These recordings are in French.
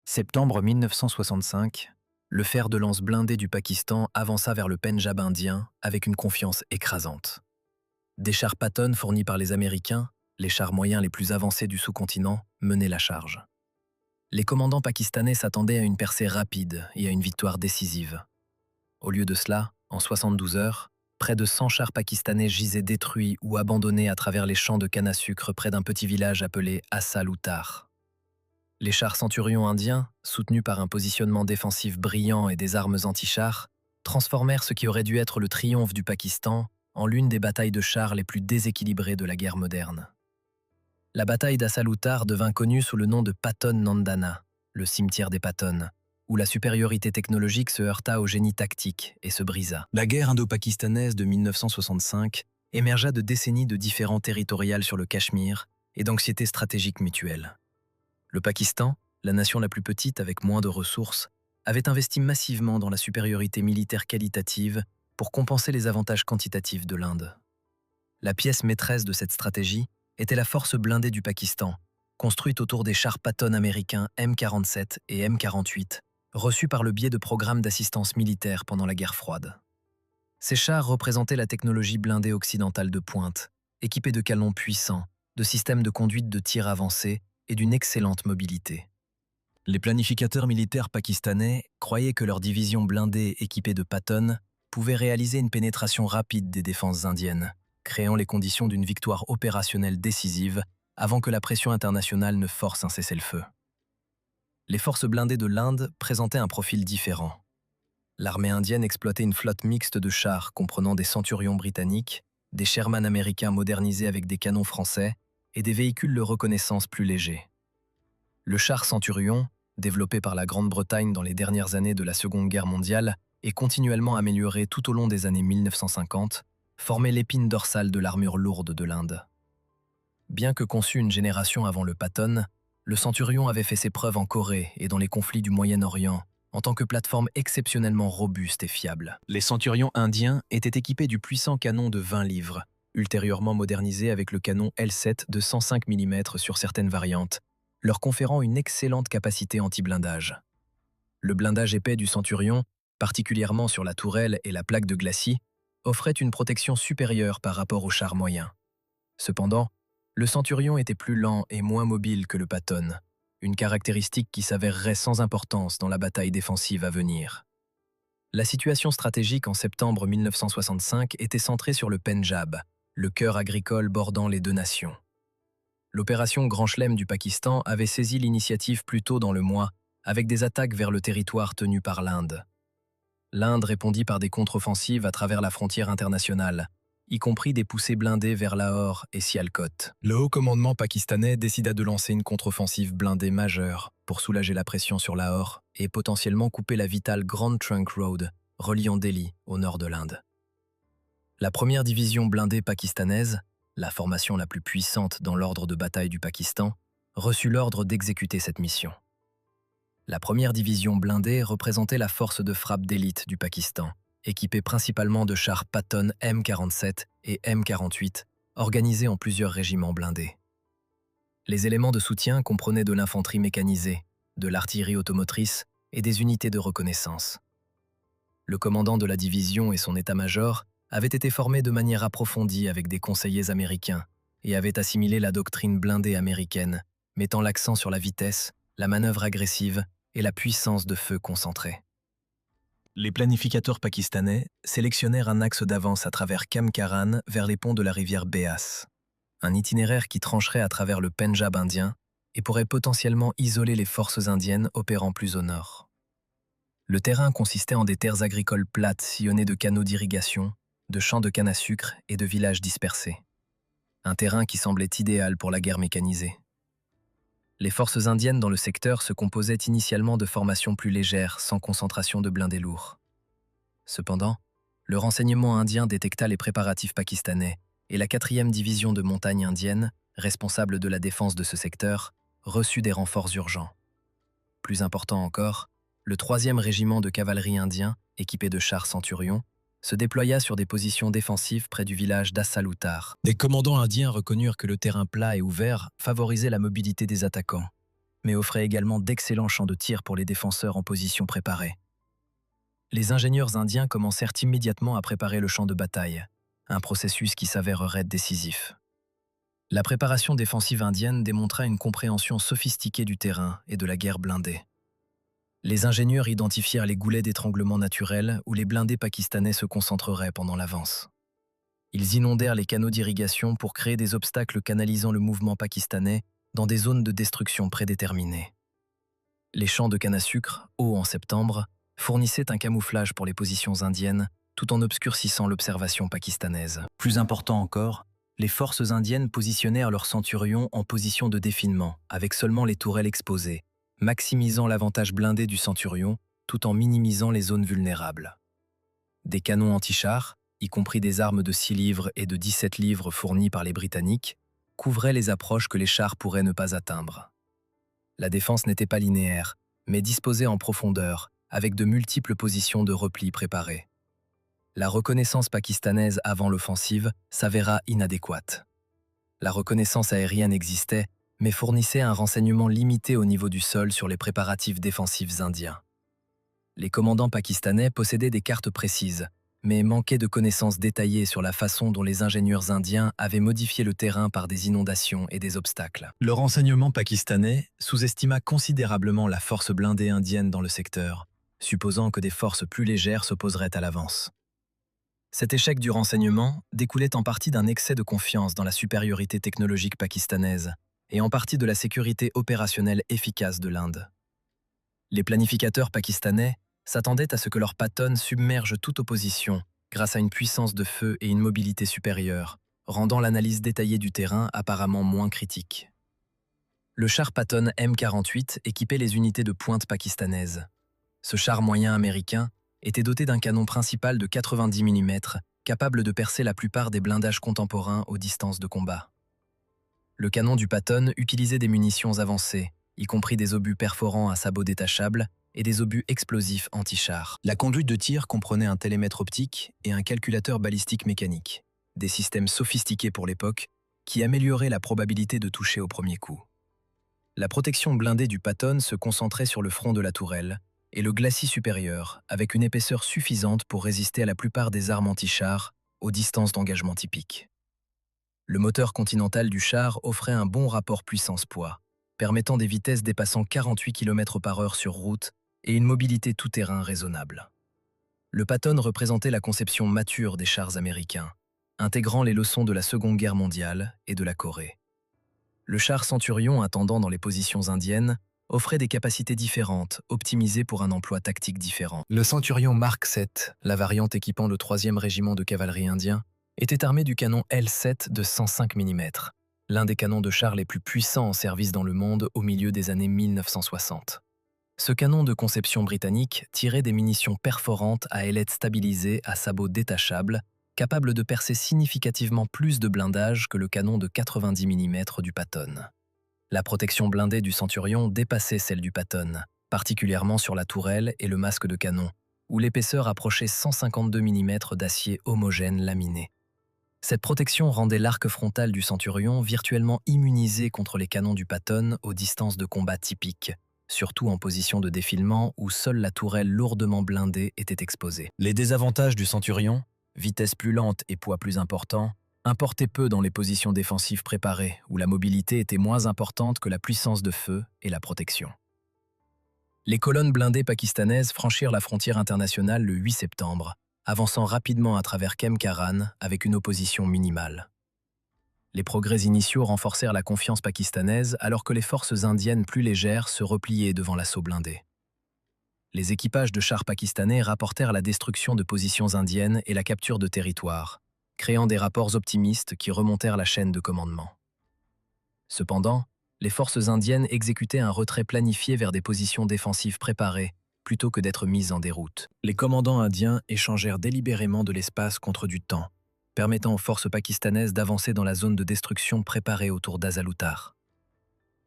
Septembre 1965, le fer de lance blindé du Pakistan avança vers le Pendjab indien avec une confiance écrasante. Des chars Patton fournis par les Américains, les chars moyens les plus avancés du sous-continent, menaient la charge. Les commandants pakistanais s'attendaient à une percée rapide et à une victoire décisive. Au lieu de cela, en 72 heures, près de 100 chars pakistanais gisaient détruits ou abandonnés à travers les champs de canne à sucre près d'un petit village appelé Asal Uttar. Les chars Centurion indiens, soutenus par un positionnement défensif brillant et des armes anti-chars, transformèrent ce qui aurait dû être le triomphe du Pakistan en l'une des batailles de chars les plus déséquilibrées de la guerre moderne. La bataille d'Asal Uttar devint connue sous le nom de Patton Nandana, le cimetière des Patton, où la supériorité technologique se heurta au génie tactique et se brisa. La guerre indo-pakistanaise de 1965 émergea de décennies de différends territoriales sur le Cachemire et d'anxiété stratégique mutuelle. Le Pakistan, la nation la plus petite avec moins de ressources, avait investi massivement dans la supériorité militaire qualitative pour compenser les avantages quantitatifs de l'Inde. La pièce maîtresse de cette stratégie était la force blindée du Pakistan, construite autour des chars Patton américains M47 et M48, reçus par le biais de programmes d'assistance militaire pendant la guerre froide. Ces chars représentaient la technologie blindée occidentale de pointe, équipée de canons puissants, de systèmes de conduite de tir avancés et d'une excellente mobilité. Les planificateurs militaires pakistanais croyaient que leur division blindée équipée de Patton pouvait réaliser une pénétration rapide des défenses indiennes, créant les conditions d'une victoire opérationnelle décisive avant que la pression internationale ne force un cessez-le-feu. Les forces blindées de l'Inde présentaient un profil différent. L'armée indienne exploitait une flotte mixte de chars comprenant des Centurions britanniques, des Sherman américains modernisés avec des canons français et des véhicules de reconnaissance plus légers. Le char Centurion, développé par la Grande-Bretagne dans les dernières années de la Seconde Guerre mondiale et continuellement amélioré tout au long des années 1950, formait l'épine dorsale de l'armure lourde de l'Inde. Bien que conçu une génération avant le Patton, le Centurion avait fait ses preuves en Corée et dans les conflits du Moyen-Orient en tant que plateforme exceptionnellement robuste et fiable. Les Centurions indiens étaient équipés du puissant canon de 20 livres, ultérieurement modernisé avec le canon L7 de 105 mm sur certaines variantes, leur conférant une excellente capacité anti-blindage. Le blindage épais du Centurion, particulièrement sur la tourelle et la plaque de glacis, offrait une protection supérieure par rapport aux chars moyens. Cependant, le Centurion était plus lent et moins mobile que le Patton, une caractéristique qui s'avérerait sans importance dans la bataille défensive à venir. La situation stratégique en septembre 1965 était centrée sur le Pendjab, le cœur agricole bordant les deux nations. L'opération Grand Chelem du Pakistan avait saisi l'initiative plus tôt dans le mois, avec des attaques vers le territoire tenu par l'Inde. L'Inde répondit par des contre-offensives à travers la frontière internationale, y compris des poussées blindées vers Lahore et Sialkot. Le haut commandement pakistanais décida de lancer une contre-offensive blindée majeure pour soulager la pression sur Lahore et potentiellement couper la vitale Grand Trunk Road, reliant Delhi au nord de l'Inde. La première division blindée pakistanaise, la formation la plus puissante dans l'ordre de bataille du Pakistan, reçut l'ordre d'exécuter cette mission. La première division blindée représentait la force de frappe d'élite du Pakistan, équipée principalement de chars Patton M47 et M48, organisés en plusieurs régiments blindés. Les éléments de soutien comprenaient de l'infanterie mécanisée, de l'artillerie automotrice et des unités de reconnaissance. Le commandant de la division et son état-major avaient été formés de manière approfondie avec des conseillers américains et avaient assimilé la doctrine blindée américaine, mettant l'accent sur la vitesse, la manœuvre agressive et la puissance de feu concentrée. Les planificateurs pakistanais sélectionnèrent un axe d'avance à travers Kamkaran vers les ponts de la rivière Beas, un itinéraire qui trancherait à travers le Pendjab indien et pourrait potentiellement isoler les forces indiennes opérant plus au nord. Le terrain consistait en des terres agricoles plates sillonnées de canaux d'irrigation, de champs de canne à sucre et de villages dispersés. Un terrain qui semblait idéal pour la guerre mécanisée. Les forces indiennes dans le secteur se composaient initialement de formations plus légères, sans concentration de blindés lourds. Cependant, le renseignement indien détecta les préparatifs pakistanais et la 4e division de montagne indienne, responsable de la défense de ce secteur, reçut des renforts urgents. Plus important encore, le 3e régiment de cavalerie indien, équipé de chars Centurion, se déploya sur des positions défensives près du village d'Asal Uttar. Des commandants indiens reconnurent que le terrain plat et ouvert favorisait la mobilité des attaquants. mais offrait également d'excellents champs de tir pour les défenseurs en position préparée. Les ingénieurs indiens commencèrent immédiatement à préparer le champ de bataille, un processus qui s'avérerait décisif. La préparation défensive indienne démontra une compréhension sophistiquée du terrain et de la guerre blindée. Les ingénieurs identifièrent les goulets d'étranglement naturels où les blindés pakistanais se concentreraient pendant l'avance. Ils inondèrent les canaux d'irrigation pour créer des obstacles canalisant le mouvement pakistanais dans des zones de destruction prédéterminées. Les champs de canne à sucre, hauts en septembre, fournissaient un camouflage pour les positions indiennes tout en obscurcissant l'observation pakistanaise. Plus important encore, les forces indiennes positionnèrent leurs centurions en position de défilement, avec seulement les tourelles exposées, maximisant l'avantage blindé du centurion tout en minimisant les zones vulnérables. Des canons anti-chars, y compris des armes de 6 livres et de 17 livres fournies par les Britanniques, couvraient les approches que les chars pourraient ne pas atteindre. La défense n'était pas linéaire, mais disposée en profondeur, avec de multiples positions de repli préparées. La reconnaissance pakistanaise avant l'offensive s'avéra inadéquate. La reconnaissance aérienne existait, mais fournissait un renseignement limité au niveau du sol sur les préparatifs défensifs indiens. Les commandants pakistanais possédaient des cartes précises, mais manquaient de connaissances détaillées sur la façon dont les ingénieurs indiens avaient modifié le terrain par des inondations et des obstacles. Le renseignement pakistanais sous-estima considérablement la force blindée indienne dans le secteur, supposant que des forces plus légères s'opposeraient à l'avance. Cet échec du renseignement découlait en partie d'un excès de confiance dans la supériorité technologique pakistanaise et en partie de la sécurité opérationnelle efficace de l'Inde. Les planificateurs pakistanais s'attendaient à ce que leur Patton submerge toute opposition grâce à une puissance de feu et une mobilité supérieure, rendant l'analyse détaillée du terrain apparemment moins critique. Le char Patton M48 équipait les unités de pointe pakistanaises. Ce char moyen américain était doté d'un canon principal de 90 mm, capable de percer la plupart des blindages contemporains aux distances de combat. Le canon du Patton utilisait des munitions avancées, y compris des obus perforants à sabots détachables et des obus explosifs anti-chars. La conduite de tir comprenait un télémètre optique et un calculateur balistique mécanique, des systèmes sophistiqués pour l'époque qui amélioraient la probabilité de toucher au premier coup. La protection blindée du Patton se concentrait sur le front de la tourelle et le glacis supérieur, avec une épaisseur suffisante pour résister à la plupart des armes anti-chars aux distances d'engagement typiques. Le moteur continental du char offrait un bon rapport puissance-poids, permettant des vitesses dépassant 48 km/h sur route et une mobilité tout-terrain raisonnable. Le Patton représentait la conception mature des chars américains, intégrant les leçons de la Seconde Guerre mondiale et de la Corée. Le char Centurion attendant dans les positions indiennes offrait des capacités différentes, optimisées pour un emploi tactique différent. Le Centurion Mark VII, la variante équipant le 3e régiment de cavalerie indien, était armé du canon L7 de 105 mm, l'un des canons de chars les plus puissants en service dans le monde au milieu des années 1960. Ce canon de conception britannique tirait des munitions perforantes à ailettes stabilisées à sabots détachables, capables de percer significativement plus de blindage que le canon de 90 mm du Patton. La protection blindée du Centurion dépassait celle du Patton, particulièrement sur la tourelle et le masque de canon, où l'épaisseur approchait 152 mm d'acier homogène laminé. Cette protection rendait l'arc frontal du Centurion virtuellement immunisé contre les canons du Patton aux distances de combat typiques, surtout en position de défilement où seule la tourelle lourdement blindée était exposée. Les désavantages du Centurion, vitesse plus lente et poids plus important, importaient peu dans les positions défensives préparées où la mobilité était moins importante que la puissance de feu et la protection. Les colonnes blindées pakistanaises franchirent la frontière internationale le 8 septembre, avançant rapidement à travers Kemkaran avec une opposition minimale. Les progrès initiaux renforcèrent la confiance pakistanaise alors que les forces indiennes plus légères se repliaient devant l'assaut blindé. Les équipages de chars pakistanais rapportèrent la destruction de positions indiennes et la capture de territoires, créant des rapports optimistes qui remontèrent la chaîne de commandement. Cependant, les forces indiennes exécutaient un retrait planifié vers des positions défensives préparées plutôt que d'être mises en déroute. Les commandants indiens échangèrent délibérément de l'espace contre du temps, permettant aux forces pakistanaises d'avancer dans la zone de destruction préparée autour d'Azalutar.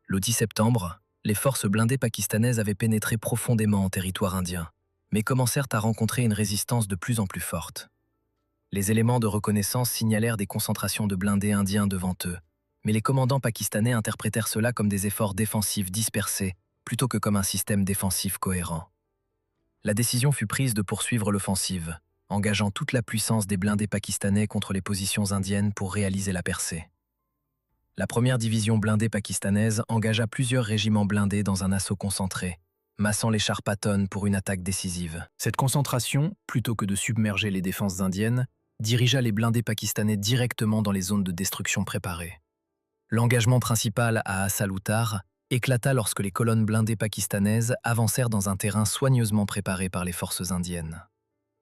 Le 10 septembre, les forces blindées pakistanaises avaient pénétré profondément en territoire indien, mais commencèrent à rencontrer une résistance de plus en plus forte. Les éléments de reconnaissance signalèrent des concentrations de blindés indiens devant eux, mais les commandants pakistanais interprétèrent cela comme des efforts défensifs dispersés, plutôt que comme un système défensif cohérent. La décision fut prise de poursuivre l'offensive, engageant toute la puissance des blindés pakistanais contre les positions indiennes pour réaliser la percée. La première division blindée pakistanaise engagea plusieurs régiments blindés dans un assaut concentré, massant les chars Patton pour une attaque décisive. Cette concentration, plutôt que de submerger les défenses indiennes, dirigea les blindés pakistanais directement dans les zones de destruction préparées. L'engagement principal à Assaloutar éclata lorsque les colonnes blindées pakistanaises avancèrent dans un terrain soigneusement préparé par les forces indiennes.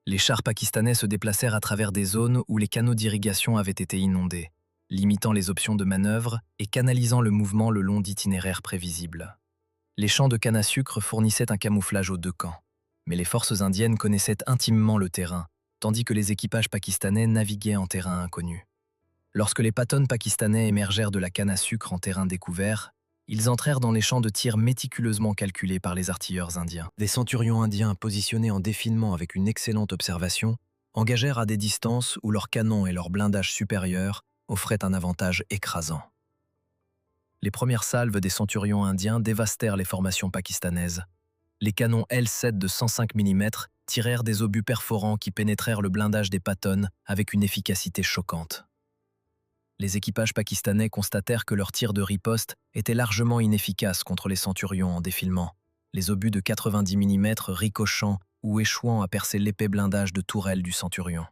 Les chars pakistanais se déplacèrent à travers des zones où les canaux d'irrigation avaient été inondés, limitant les options de manœuvre et canalisant le mouvement le long d'itinéraires prévisibles. Les champs de canne à sucre fournissaient un camouflage aux deux camps, mais les forces indiennes connaissaient intimement le terrain, tandis que les équipages pakistanais naviguaient en terrain inconnu. Lorsque les Patton pakistanais émergèrent de la canne à sucre en terrain découvert, ils entrèrent dans les champs de tir méticuleusement calculés par les artilleurs indiens. Des centurions indiens positionnés en défilement avec une excellente observation engagèrent à des distances où leurs canons et leur blindage supérieur offraient un avantage écrasant. Les premières salves des centurions indiens dévastèrent les formations pakistanaises. Les canons L7 de 105 mm tirèrent des obus perforants qui pénétrèrent le blindage des Patton avec une efficacité choquante. Les équipages pakistanais constatèrent que leurs tirs de riposte étaient largement inefficaces contre les centurions en défilement, les obus de 90 mm ricochant ou échouant à percer l'épais blindage de tourelle du centurion.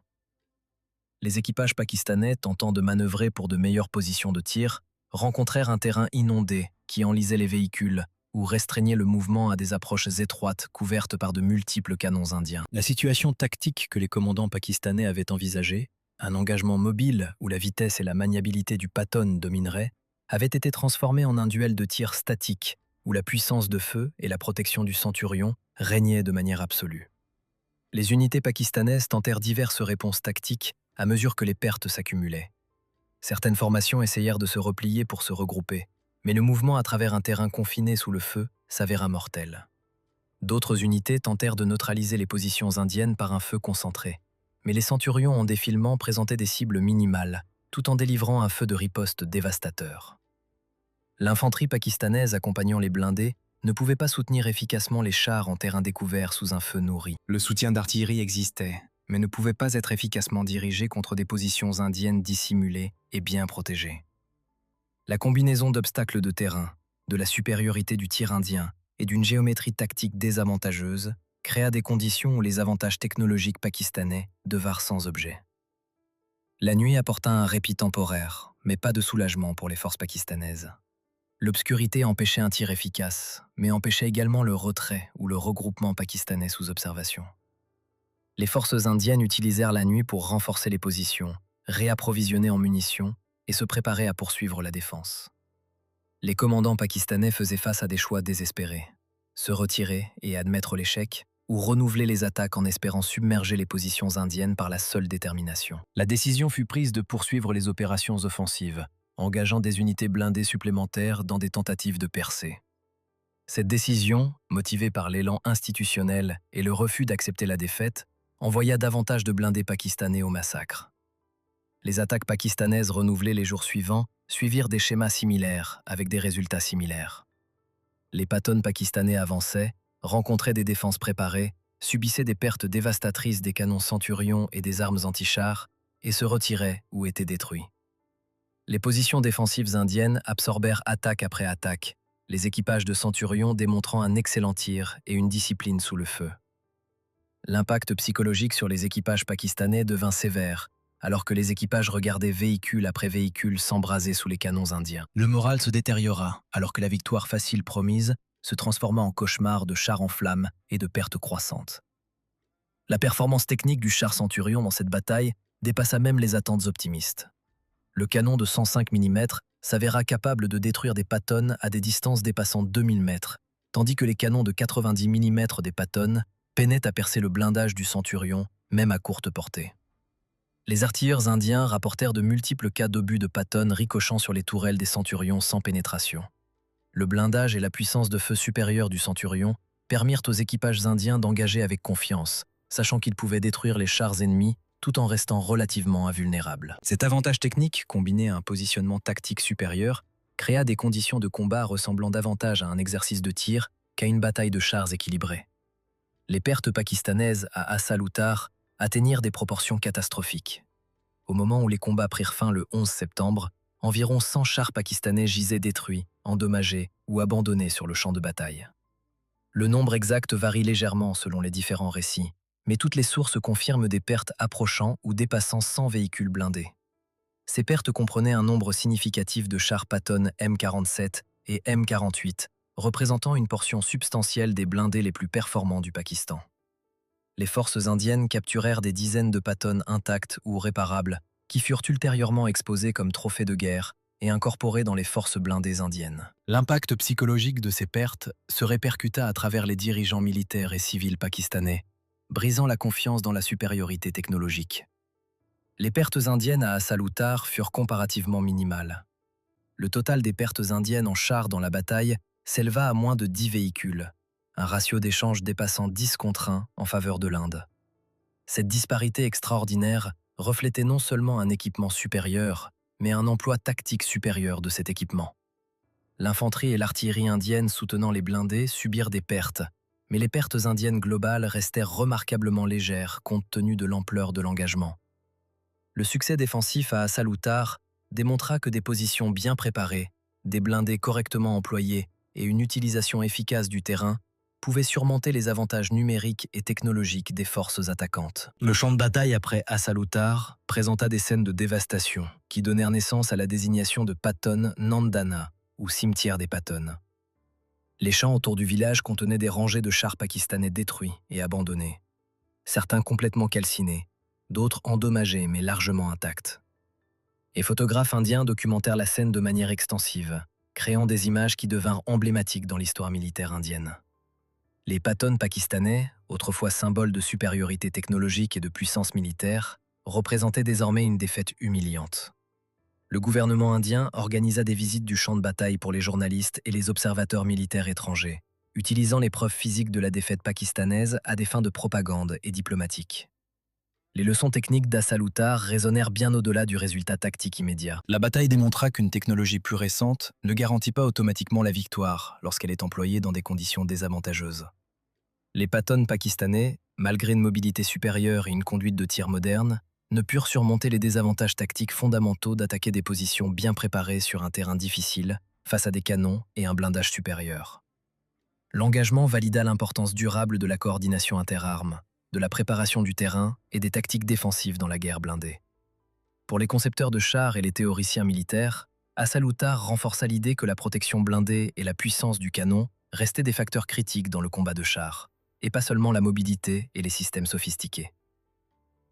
Les équipages pakistanais, tentant de manœuvrer pour de meilleures positions de tir, rencontrèrent un terrain inondé qui enlisait les véhicules ou restreignait le mouvement à des approches étroites couvertes par de multiples canons indiens. La situation tactique que les commandants pakistanais avaient envisagée, un engagement mobile où la vitesse et la maniabilité du Patton domineraient, avait été transformée en un duel de tir statique où la puissance de feu et la protection du centurion régnaient de manière absolue. Les unités pakistanaises tentèrent diverses réponses tactiques à mesure que les pertes s'accumulaient. Certaines formations essayèrent de se replier pour se regrouper, mais le mouvement à travers un terrain confiné sous le feu s'avéra mortel. D'autres unités tentèrent de neutraliser les positions indiennes par un feu concentré, mais les centurions en défilement présentaient des cibles minimales, tout en délivrant un feu de riposte dévastateur. L'infanterie pakistanaise accompagnant les blindés ne pouvait pas soutenir efficacement les chars en terrain découvert sous un feu nourri. Le soutien d'artillerie existait, mais ne pouvait pas être efficacement dirigé contre des positions indiennes dissimulées et bien protégées. La combinaison d'obstacles de terrain, de la supériorité du tir indien et d'une géométrie tactique désavantageuse créa des conditions où les avantages technologiques pakistanais devinrent sans objet. La nuit apporta un répit temporaire, mais pas de soulagement pour les forces pakistanaises. L'obscurité empêchait un tir efficace, mais empêchait également le retrait ou le regroupement pakistanais sous observation. Les forces indiennes utilisèrent la nuit pour renforcer les positions, réapprovisionner en munitions et se préparer à poursuivre la défense. Les commandants pakistanais faisaient face à des choix désespérés. Se retirer et admettre l'échec, ou renouveler les attaques en espérant submerger les positions indiennes par la seule détermination. La décision fut prise de poursuivre les opérations offensives, engageant des unités blindées supplémentaires dans des tentatives de percée. Cette décision, motivée par l'élan institutionnel et le refus d'accepter la défaite, envoya davantage de blindés pakistanais au massacre. Les attaques pakistanaises renouvelées les jours suivants suivirent des schémas similaires avec des résultats similaires. Les Patton pakistanais avançaient, rencontraient des défenses préparées, subissaient des pertes dévastatrices des canons Centurion et des armes anti-chars et se retiraient ou étaient détruits. Les positions défensives indiennes absorbèrent attaque après attaque, les équipages de Centurion démontrant un excellent tir et une discipline sous le feu. L'impact psychologique sur les équipages pakistanais devint sévère, alors que les équipages regardaient véhicule après véhicule s'embraser sous les canons indiens. Le moral se détériora, alors que la victoire facile promise se transforma en cauchemar de chars en flammes et de pertes croissantes. La performance technique du char Centurion dans cette bataille dépassa même les attentes optimistes. Le canon de 105 mm s'avéra capable de détruire des Patton à des distances dépassant 2000 mètres, tandis que les canons de 90 mm des Patton peinaient à percer le blindage du Centurion, même à courte portée. Les artilleurs indiens rapportèrent de multiples cas d'obus de Patton ricochant sur les tourelles des Centurions sans pénétration. Le blindage et la puissance de feu supérieure du Centurion permirent aux équipages indiens d'engager avec confiance, sachant qu'ils pouvaient détruire les chars ennemis tout en restant relativement invulnérable. Cet avantage technique, combiné à un positionnement tactique supérieur, créa des conditions de combat ressemblant davantage à un exercice de tir qu'à une bataille de chars équilibrée. Les pertes pakistanaises à Assaloutar atteignirent des proportions catastrophiques. Au moment où les combats prirent fin le 11 septembre, environ 100 chars pakistanais gisaient détruits, endommagés ou abandonnés sur le champ de bataille. Le nombre exact varie légèrement selon les différents récits, mais toutes les sources confirment des pertes approchant ou dépassant 100 véhicules blindés. Ces pertes comprenaient un nombre significatif de chars Patton M47 et M48, représentant une portion substantielle des blindés les plus performants du Pakistan. Les forces indiennes capturèrent des dizaines de Patton intacts ou réparables, qui furent ultérieurement exposés comme trophées de guerre et incorporés dans les forces blindées indiennes. L'impact psychologique de ces pertes se répercuta à travers les dirigeants militaires et civils pakistanais, brisant la confiance dans la supériorité technologique. Les pertes indiennes à Assaloutar furent comparativement minimales. Le total des pertes indiennes en chars dans la bataille s'éleva à moins de 10 véhicules, un ratio d'échange dépassant 10 contre 1 en faveur de l'Inde. Cette disparité extraordinaire reflétait non seulement un équipement supérieur, mais un emploi tactique supérieur de cet équipement. L'infanterie et l'artillerie indienne soutenant les blindés subirent des pertes, mais les pertes indiennes globales restèrent remarquablement légères compte tenu de l'ampleur de l'engagement. Le succès défensif à Assaloutar démontra que des positions bien préparées, des blindés correctement employés et une utilisation efficace du terrain pouvaient surmonter les avantages numériques et technologiques des forces attaquantes. Le champ de bataille après Assaloutar présenta des scènes de dévastation qui donnèrent naissance à la désignation de Patton Nandana, ou cimetière des Patton. Les champs autour du village contenaient des rangées de chars pakistanais détruits et abandonnés, certains complètement calcinés, d'autres endommagés mais largement intacts. Les photographes indiens documentèrent la scène de manière extensive, créant des images qui devinrent emblématiques dans l'histoire militaire indienne. Les Patton pakistanais, autrefois symboles de supériorité technologique et de puissance militaire, représentaient désormais une défaite humiliante. Le gouvernement indien organisa des visites du champ de bataille pour les journalistes et les observateurs militaires étrangers, utilisant les preuves physiques de la défaite pakistanaise à des fins de propagande et diplomatique. Les leçons techniques d'Assaloutar résonnèrent bien au-delà du résultat tactique immédiat. La bataille démontra qu'une technologie plus récente ne garantit pas automatiquement la victoire lorsqu'elle est employée dans des conditions désavantageuses. Les Patton pakistanais, malgré une mobilité supérieure et une conduite de tir moderne, ne purent surmonter les désavantages tactiques fondamentaux d'attaquer des positions bien préparées sur un terrain difficile, face à des canons et un blindage supérieur. L'engagement valida l'importance durable de la coordination interarmes, de la préparation du terrain et des tactiques défensives dans la guerre blindée. Pour les concepteurs de chars et les théoriciens militaires, Assaloutar renforça l'idée que la protection blindée et la puissance du canon restaient des facteurs critiques dans le combat de chars, et pas seulement la mobilité et les systèmes sophistiqués.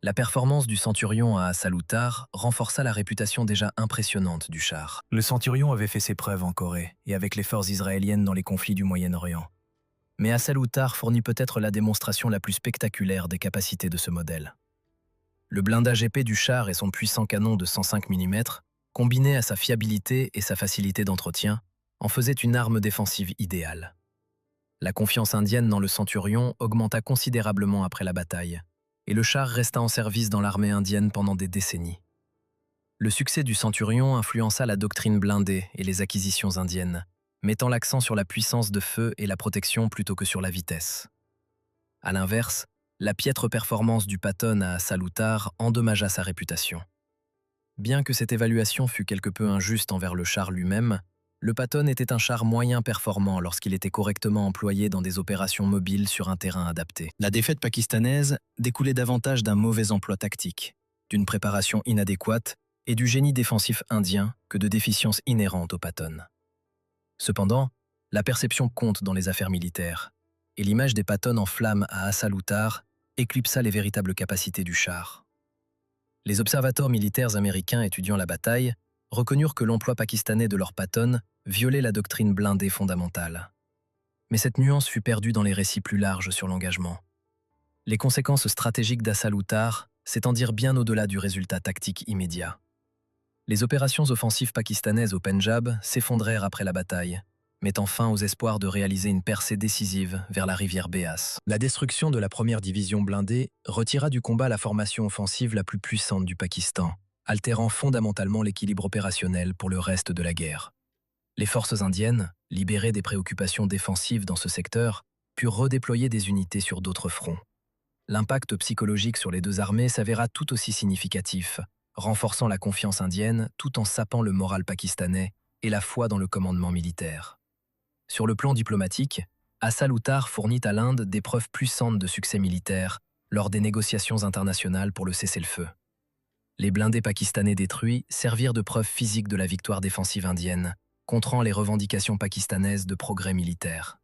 La performance du Centurion à Assaloutar renforça la réputation déjà impressionnante du char. Le Centurion avait fait ses preuves en Corée et avec les forces israéliennes dans les conflits du Moyen-Orient. Mais Assaloutar fournit peut-être la démonstration la plus spectaculaire des capacités de ce modèle. Le blindage épais du char et son puissant canon de 105 mm, combinés à sa fiabilité et sa facilité d'entretien, en faisaient une arme défensive idéale. La confiance indienne dans le Centurion augmenta considérablement après la bataille, et le char resta en service dans l'armée indienne pendant des décennies. Le succès du Centurion influença la doctrine blindée et les acquisitions indiennes, mettant l'accent sur la puissance de feu et la protection plutôt que sur la vitesse. À l'inverse, la piètre performance du Patton à Assaloutar endommagea sa réputation. Bien que cette évaluation fût quelque peu injuste envers le char lui-même, le Patton était un char moyen performant lorsqu'il était correctement employé dans des opérations mobiles sur un terrain adapté. La défaite pakistanaise découlait davantage d'un mauvais emploi tactique, d'une préparation inadéquate et du génie défensif indien que de déficiences inhérentes au Patton. Cependant, la perception compte dans les affaires militaires, et l'image des Patton en flammes à Assaloutar éclipsa les véritables capacités du char. Les observateurs militaires américains étudiant la bataille reconnurent que l'emploi pakistanais de leur Patton violait la doctrine blindée fondamentale. Mais cette nuance fut perdue dans les récits plus larges sur l'engagement. Les conséquences stratégiques d'Assaloutar s'étendirent bien au-delà du résultat tactique immédiat. Les opérations offensives pakistanaises au Pendjab s'effondrèrent après la bataille, mettant fin aux espoirs de réaliser une percée décisive vers la rivière Béas. La destruction de la première division blindée retira du combat la formation offensive la plus puissante du Pakistan, altérant fondamentalement l'équilibre opérationnel pour le reste de la guerre. Les forces indiennes, libérées des préoccupations défensives dans ce secteur, purent redéployer des unités sur d'autres fronts. L'impact psychologique sur les deux armées s'avéra tout aussi significatif, renforçant la confiance indienne tout en sapant le moral pakistanais et la foi dans le commandement militaire. Sur le plan diplomatique, Assal Uttar fournit à l'Inde des preuves puissantes de succès militaire lors des négociations internationales pour le cessez-le-feu. Les blindés pakistanais détruits servirent de preuve physique de la victoire défensive indienne, contrant les revendications pakistanaises de progrès militaire.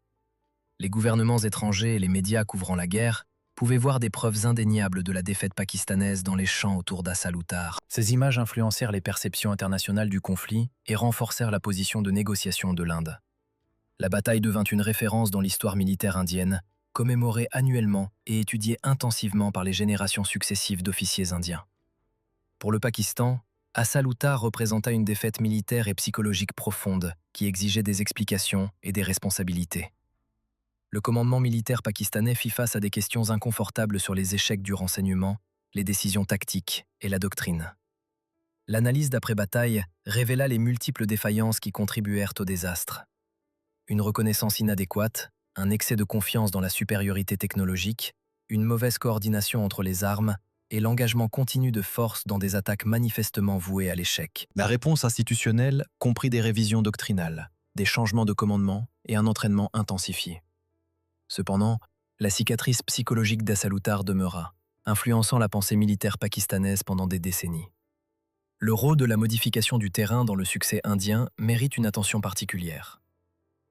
Les gouvernements étrangers et les médias couvrant la guerre pouvaient voir des preuves indéniables de la défaite pakistanaise dans les champs autour d'Assal Uttar. Ces images influencèrent les perceptions internationales du conflit et renforcèrent la position de négociation de l'Inde. La bataille devint une référence dans l'histoire militaire indienne, commémorée annuellement et étudiée intensivement par les générations successives d'officiers indiens. Pour le Pakistan, Assal Uttar représenta une défaite militaire et psychologique profonde qui exigeait des explications et des responsabilités. Le commandement militaire pakistanais fit face à des questions inconfortables sur les échecs du renseignement, les décisions tactiques et la doctrine. L'analyse d'après-bataille révéla les multiples défaillances qui contribuèrent au désastre. Une reconnaissance inadéquate, un excès de confiance dans la supériorité technologique, une mauvaise coordination entre les armes et l'engagement continu de forces dans des attaques manifestement vouées à l'échec. La réponse institutionnelle comprit des révisions doctrinales, des changements de commandement et un entraînement intensifié. Cependant, la cicatrice psychologique d'Assal Uttar demeura, influençant la pensée militaire pakistanaise pendant des décennies. Le rôle de la modification du terrain dans le succès indien mérite une attention particulière.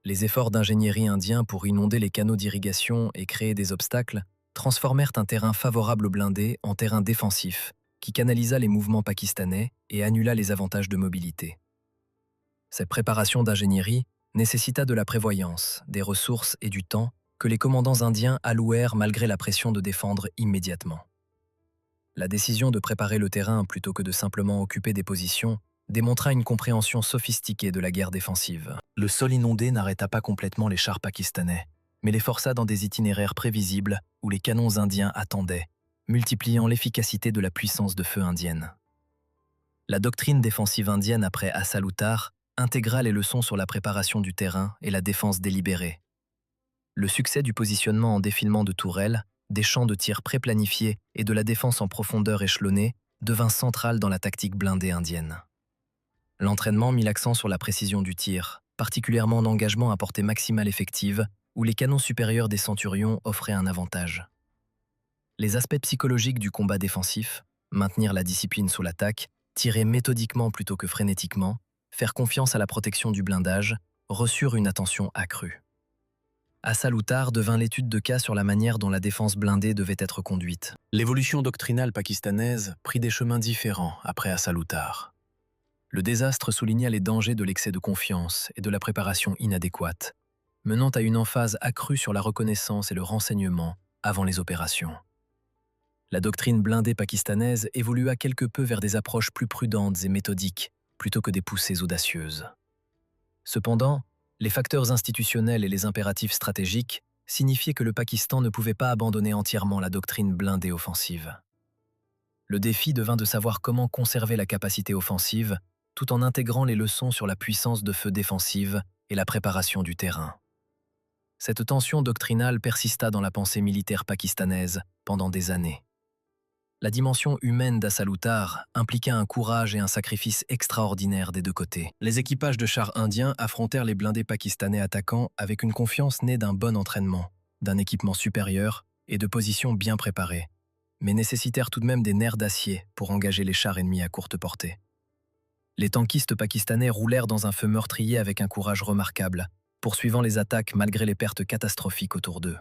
Les efforts d'ingénierie indiens pour inonder les canaux d'irrigation et créer des obstacles transformèrent un terrain favorable aux blindés en terrain défensif, qui canalisa les mouvements pakistanais et annula les avantages de mobilité. Cette préparation d'ingénierie nécessita de la prévoyance, des ressources et du temps que les commandants indiens allouèrent malgré la pression de défendre immédiatement. La décision de préparer le terrain plutôt que de simplement occuper des positions démontra une compréhension sophistiquée de la guerre défensive. Le sol inondé n'arrêta pas complètement les chars pakistanais, mais les força dans des itinéraires prévisibles où les canons indiens attendaient, multipliant l'efficacité de la puissance de feu indienne. La doctrine défensive indienne après Assal Uttar intégra les leçons sur la préparation du terrain et la défense délibérée. Le succès du positionnement en défilement de tourelles, des champs de tir préplanifiés et de la défense en profondeur échelonnée devint central dans la tactique blindée indienne. L'entraînement mit l'accent sur la précision du tir, particulièrement en engagement à portée maximale effective, où les canons supérieurs des centurions offraient un avantage. Les aspects psychologiques du combat défensif, maintenir la discipline sous l'attaque, tirer méthodiquement plutôt que frénétiquement, faire confiance à la protection du blindage, reçurent une attention accrue. Assal Uttar devint l'étude de cas sur la manière dont la défense blindée devait être conduite. L'évolution doctrinale pakistanaise prit des chemins différents après Assal Uttar. Le désastre souligna les dangers de l'excès de confiance et de la préparation inadéquate, menant à une emphase accrue sur la reconnaissance et le renseignement avant les opérations. La doctrine blindée pakistanaise évolua quelque peu vers des approches plus prudentes et méthodiques, plutôt que des poussées audacieuses. Cependant, les facteurs institutionnels et les impératifs stratégiques signifiaient que le Pakistan ne pouvait pas abandonner entièrement la doctrine blindée offensive. Le défi devint de savoir comment conserver la capacité offensive tout en intégrant les leçons sur la puissance de feu défensive et la préparation du terrain. Cette tension doctrinale persista dans la pensée militaire pakistanaise pendant des années. La dimension humaine d'Assal Uttar impliqua un courage et un sacrifice extraordinaires des deux côtés. Les équipages de chars indiens affrontèrent les blindés pakistanais attaquants avec une confiance née d'un bon entraînement, d'un équipement supérieur et de positions bien préparées, mais nécessitèrent tout de même des nerfs d'acier pour engager les chars ennemis à courte portée. Les tankistes pakistanais roulèrent dans un feu meurtrier avec un courage remarquable, poursuivant les attaques malgré les pertes catastrophiques autour d'eux.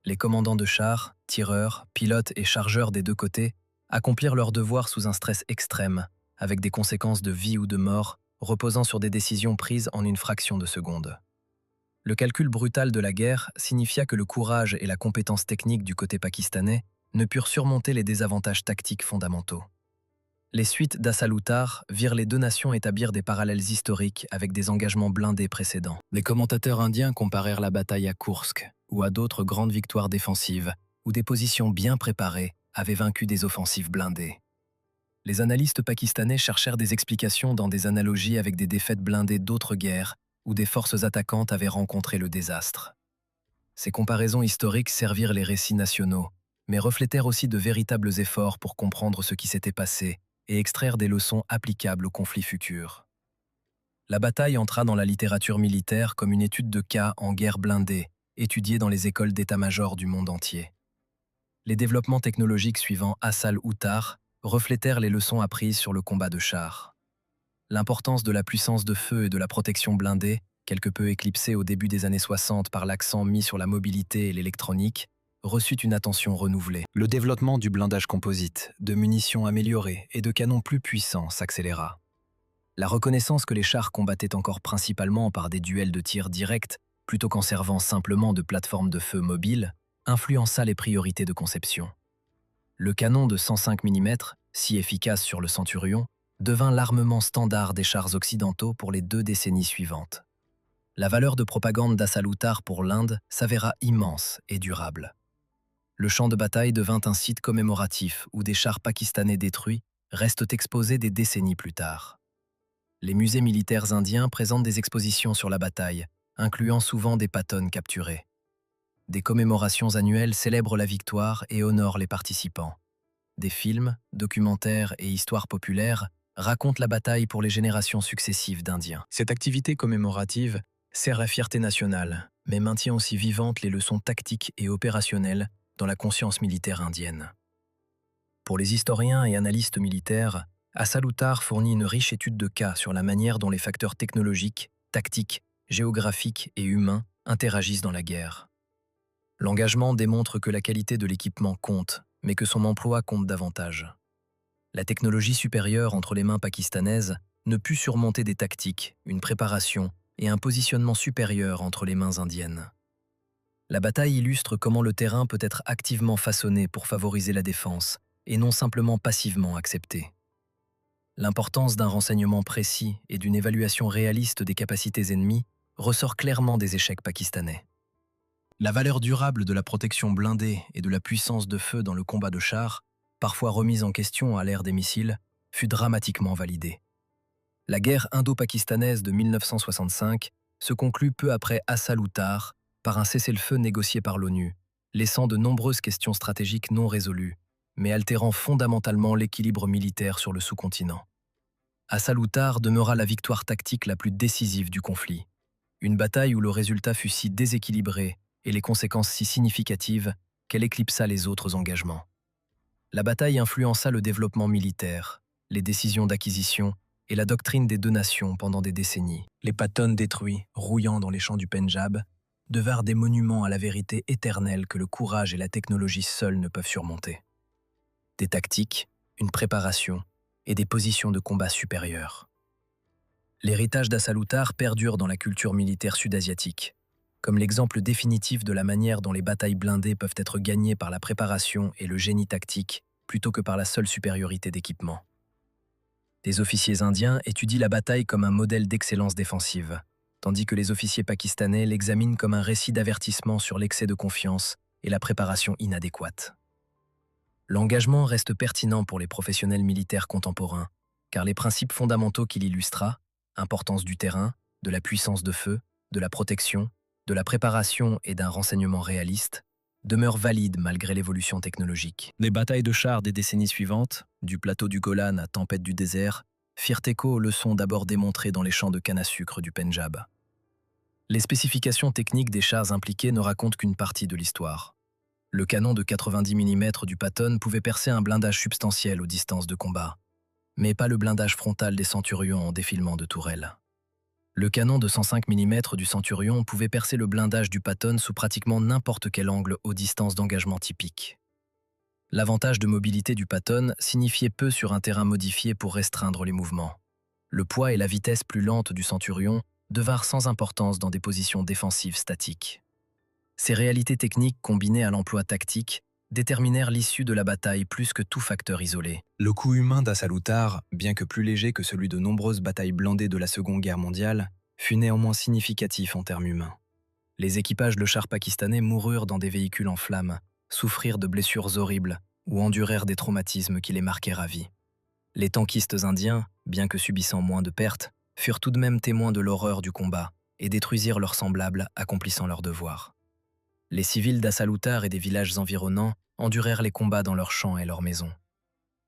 Les commandants de chars, tireurs, pilotes et chargeurs des deux côtés accomplirent leur devoir sous un stress extrême, avec des conséquences de vie ou de mort reposant sur des décisions prises en une fraction de seconde. Le calcul brutal de la guerre signifia que le courage et la compétence technique du côté pakistanais ne purent surmonter les désavantages tactiques fondamentaux. Les suites d'Assaloutar virent les deux nations établir des parallèles historiques avec des engagements blindés précédents. Les commentateurs indiens comparèrent la bataille à Koursk ou à d'autres grandes victoires défensives où des positions bien préparées avaient vaincu des offensives blindées. Les analystes pakistanais cherchèrent des explications dans des analogies avec des défaites blindées d'autres guerres où des forces attaquantes avaient rencontré le désastre. Ces comparaisons historiques servirent les récits nationaux, mais reflétèrent aussi de véritables efforts pour comprendre ce qui s'était passé et extraire des leçons applicables aux conflits futurs. La bataille entra dans la littérature militaire comme une étude de cas en guerre blindée, étudiée dans les écoles d'état-major du monde entier. Les développements technologiques suivant Assaloutar reflétèrent les leçons apprises sur le combat de chars. L'importance de la puissance de feu et de la protection blindée, quelque peu éclipsée au début des années 60 par l'accent mis sur la mobilité et l'électronique, reçut une attention renouvelée. Le développement du blindage composite, de munitions améliorées et de canons plus puissants s'accéléra. La reconnaissance que les chars combattaient encore principalement par des duels de tir direct, plutôt qu'en servant simplement de plateforme de feu mobile, influença les priorités de conception. Le canon de 105 mm, si efficace sur le Centurion, devint l'armement standard des chars occidentaux pour les 2 décennies suivantes. La valeur de propagande d'Assaloutar pour l'Inde s'avéra immense et durable. Le champ de bataille devint un site commémoratif où des chars pakistanais détruits restent exposés des décennies plus tard. Les musées militaires indiens présentent des expositions sur la bataille, incluant souvent des patones capturés. Des commémorations annuelles célèbrent la victoire et honorent les participants. Des films, documentaires et histoires populaires racontent la bataille pour les générations successives d'Indiens. Cette activité commémorative sert à fierté nationale, mais maintient aussi vivantes les leçons tactiques et opérationnelles dans la conscience militaire indienne. Pour les historiens et analystes militaires, Assaloutar fournit une riche étude de cas sur la manière dont les facteurs technologiques, tactiques, géographiques et humains interagissent dans la guerre. L'engagement démontre que la qualité de l'équipement compte, mais que son emploi compte davantage. La technologie supérieure entre les mains pakistanaises ne put surmonter des tactiques, une préparation et un positionnement supérieur entre les mains indiennes. La bataille illustre comment le terrain peut être activement façonné pour favoriser la défense, et non simplement passivement accepté. L'importance d'un renseignement précis et d'une évaluation réaliste des capacités ennemies ressort clairement des échecs pakistanais. La valeur durable de la protection blindée et de la puissance de feu dans le combat de chars, parfois remise en question à l'ère des missiles, fut dramatiquement validée. La guerre indo-pakistanaise de 1965 se conclut peu après Assaloutar par un cessez-le-feu négocié par l'ONU, laissant de nombreuses questions stratégiques non résolues, mais altérant fondamentalement l'équilibre militaire sur le sous-continent. Assaloutar demeura la victoire tactique la plus décisive du conflit, une bataille où le résultat fut si déséquilibré et les conséquences si significatives qu'elle éclipsa les autres engagements. La bataille influença le développement militaire, les décisions d'acquisition et la doctrine des 2 nations pendant des décennies. Les patones détruits, rouillant dans les champs du Pendjab, devinrent des monuments à la vérité éternelle que le courage et la technologie seuls ne peuvent surmonter. Des tactiques, une préparation et des positions de combat supérieures. L'héritage d'Assaloutar perdure dans la culture militaire sud-asiatique, comme l'exemple définitif de la manière dont les batailles blindées peuvent être gagnées par la préparation et le génie tactique plutôt que par la seule supériorité d'équipement. Les officiers indiens étudient la bataille comme un modèle d'excellence défensive, tandis que les officiers pakistanais l'examinent comme un récit d'avertissement sur l'excès de confiance et la préparation inadéquate. L'engagement reste pertinent pour les professionnels militaires contemporains, car les principes fondamentaux qu'il illustra, importance du terrain, de la puissance de feu, de la protection, de la préparation et d'un renseignement réaliste, demeurent valides malgré l'évolution technologique. Les batailles de chars des décennies suivantes, du plateau du Golan à Tempête du désert, firent écho aux leçons d'abord démontrées dans les champs de canne à sucre du Pendjab. Les spécifications techniques des chars impliqués ne racontent qu'une partie de l'histoire. Le canon de 90 mm du Patton pouvait percer un blindage substantiel aux distances de combat, mais pas le blindage frontal des Centurions en défilement de tourelles. Le canon de 105 mm du Centurion pouvait percer le blindage du Patton sous pratiquement n'importe quel angle aux distances d'engagement typiques. L'avantage de mobilité du Patton signifiait peu sur un terrain modifié pour restreindre les mouvements. Le poids et la vitesse plus lente du Centurion devinrent sans importance dans des positions défensives statiques. Ces réalités techniques combinées à l'emploi tactique déterminèrent l'issue de la bataille plus que tout facteur isolé. Le coût humain d'Assalutar, bien que plus léger que celui de nombreuses batailles blindées de la Seconde Guerre mondiale, fut néanmoins significatif en termes humains. Les équipages de chars pakistanais moururent dans des véhicules en flammes, souffrirent de blessures horribles ou endurèrent des traumatismes qui les marquèrent à vie. Les tankistes indiens, bien que subissant moins de pertes, furent tout de même témoins de l'horreur du combat et détruisirent leurs semblables accomplissant leur devoir. Les civils d'Assalutar et des villages environnants endurèrent les combats dans leurs champs et leurs maisons.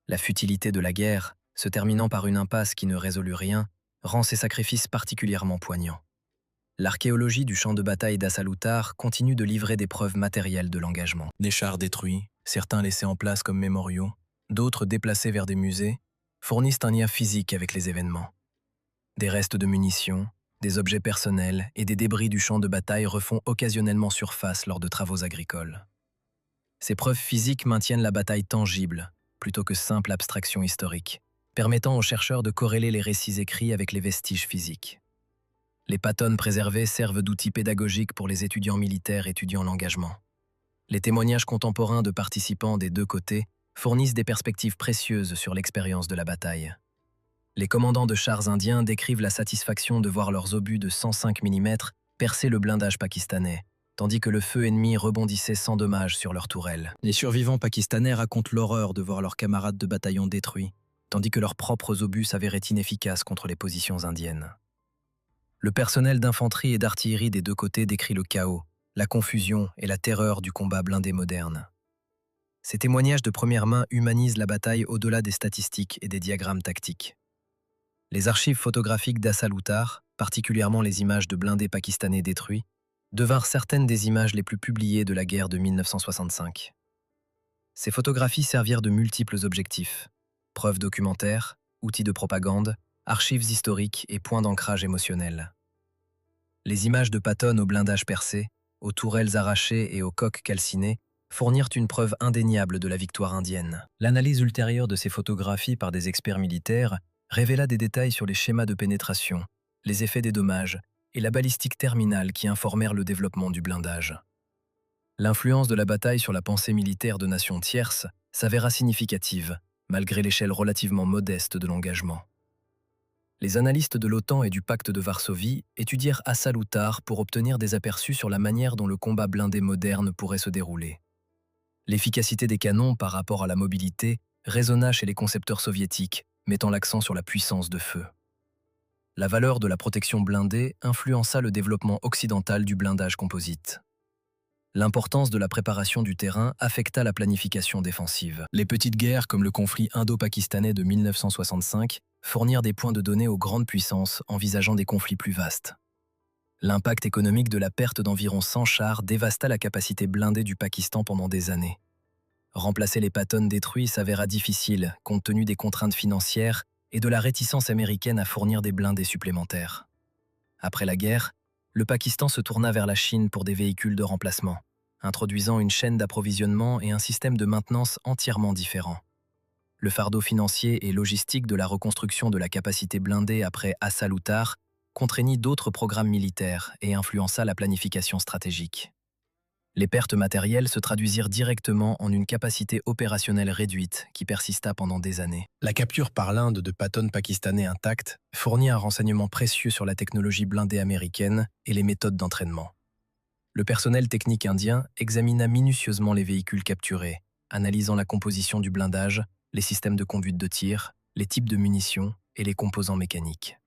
La futilité de la guerre, se terminant par une impasse qui ne résolut rien, rend ces sacrifices particulièrement poignants. L'archéologie du champ de bataille d'Assalutar continue de livrer des preuves matérielles de l'engagement. Des chars détruits, certains laissés en place comme mémoriaux, d'autres déplacés vers des musées, fournissent un lien physique avec les événements. Des restes de munitions, des objets personnels et des débris du champ de bataille refont occasionnellement surface lors de travaux agricoles. Ces preuves physiques maintiennent la bataille tangible, plutôt que simple abstraction historique, permettant aux chercheurs de corréler les récits écrits avec les vestiges physiques. Les patones préservés servent d'outils pédagogiques pour les étudiants militaires étudiant l'engagement. Les témoignages contemporains de participants des deux côtés fournissent des perspectives précieuses sur l'expérience de la bataille. Les commandants de chars indiens décrivent la satisfaction de voir leurs obus de 105 mm percer le blindage pakistanais, tandis que le feu ennemi rebondissait sans dommage sur leurs tourelles. Les survivants pakistanais racontent l'horreur de voir leurs camarades de bataillon détruits, tandis que leurs propres obus s'avéraient inefficaces contre les positions indiennes. Le personnel d'infanterie et d'artillerie des deux côtés décrit le chaos, la confusion et la terreur du combat blindé moderne. Ces témoignages de première main humanisent la bataille au-delà des statistiques et des diagrammes tactiques. Les archives photographiques d'Assalutar, particulièrement les images de blindés pakistanais détruits, devinrent certaines des images les plus publiées de la guerre de 1965. Ces photographies servirent de multiples objectifs: preuves documentaires, outils de propagande, archives historiques et points d'ancrage émotionnel. Les images de Patton au blindage percé, aux tourelles arrachées et aux coques calcinées fournirent une preuve indéniable de la victoire indienne. L'analyse ultérieure de ces photographies par des experts militaires révéla des détails sur les schémas de pénétration, les effets des dommages et la balistique terminale qui informèrent le développement du blindage. L'influence de la bataille sur la pensée militaire de nations tierces s'avéra significative, malgré l'échelle relativement modeste de l'engagement. Les analystes de l'OTAN et du pacte de Varsovie étudièrent Assalutar pour obtenir des aperçus sur la manière dont le combat blindé moderne pourrait se dérouler. L'efficacité des canons par rapport à la mobilité résonna chez les concepteurs soviétiques, mettant l'accent sur la puissance de feu. La valeur de la protection blindée influença le développement occidental du blindage composite. L'importance de la préparation du terrain affecta la planification défensive. Les petites guerres comme le conflit indo-pakistanais de 1965 fournirent des points de données aux grandes puissances envisageant des conflits plus vastes. L'impact économique de la perte d'environ 100 chars dévasta la capacité blindée du Pakistan pendant des années. Remplacer les Patton détruits s'avéra difficile compte tenu des contraintes financières et de la réticence américaine à fournir des blindés supplémentaires. Après la guerre, le Pakistan se tourna vers la Chine pour des véhicules de remplacement, introduisant une chaîne d'approvisionnement et un système de maintenance entièrement différents. Le fardeau financier et logistique de la reconstruction de la capacité blindée après Assalutar contraignit d'autres programmes militaires et influença la planification stratégique. Les pertes matérielles se traduisirent directement en une capacité opérationnelle réduite qui persista pendant des années. La capture par l'Inde de Patton pakistanais intacts fournit un renseignement précieux sur la technologie blindée américaine et les méthodes d'entraînement. Le personnel technique indien examina minutieusement les véhicules capturés, analysant la composition du blindage, les systèmes de conduite de tir, les types de munitions et les composants mécaniques.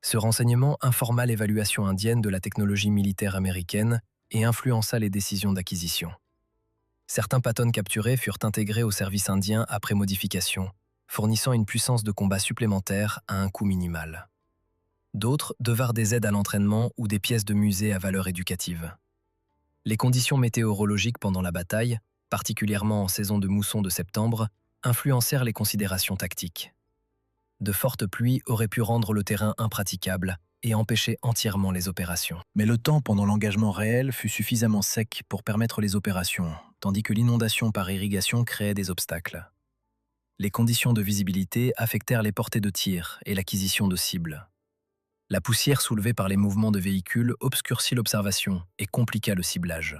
Ce renseignement informa l'évaluation indienne de la technologie militaire américaine et influença les décisions d'acquisition. Certains Patton capturés furent intégrés au service indien après modification, fournissant une puissance de combat supplémentaire à un coût minimal. D'autres devinrent des aides à l'entraînement ou des pièces de musée à valeur éducative. Les conditions météorologiques pendant la bataille, particulièrement en saison de mousson de septembre, influencèrent les considérations tactiques. De fortes pluies auraient pu rendre le terrain impraticable et empêcher entièrement les opérations. Mais le temps pendant l'engagement réel fut suffisamment sec pour permettre les opérations, tandis que l'inondation par irrigation créait des obstacles. Les conditions de visibilité affectèrent les portées de tir et l'acquisition de cibles. La poussière soulevée par les mouvements de véhicules obscurcit l'observation et compliqua le ciblage.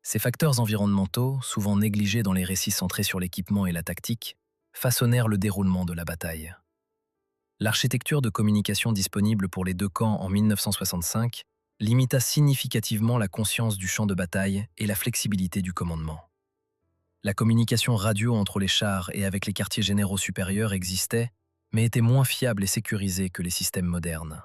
Ces facteurs environnementaux, souvent négligés dans les récits centrés sur l'équipement et la tactique, façonnèrent le déroulement de la bataille. L'architecture de communication disponible pour les deux camps en 1965 limita significativement la conscience du champ de bataille et la flexibilité du commandement. La communication radio entre les chars et avec les quartiers généraux supérieurs existait, mais était moins fiable et sécurisée que les systèmes modernes.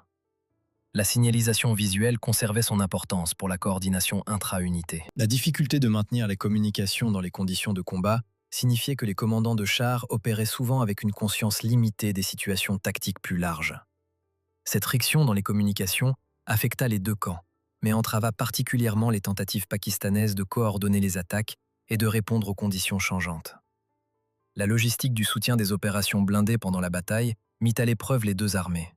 La signalisation visuelle conservait son importance pour la coordination intra-unité. La difficulté de maintenir les communications dans les conditions de combat signifiait que les commandants de chars opéraient souvent avec une conscience limitée des situations tactiques plus larges. Cette friction dans les communications affecta les deux camps, mais entrava particulièrement les tentatives pakistanaises de coordonner les attaques et de répondre aux conditions changeantes. La logistique du soutien des opérations blindées pendant la bataille mit à l'épreuve les deux armées.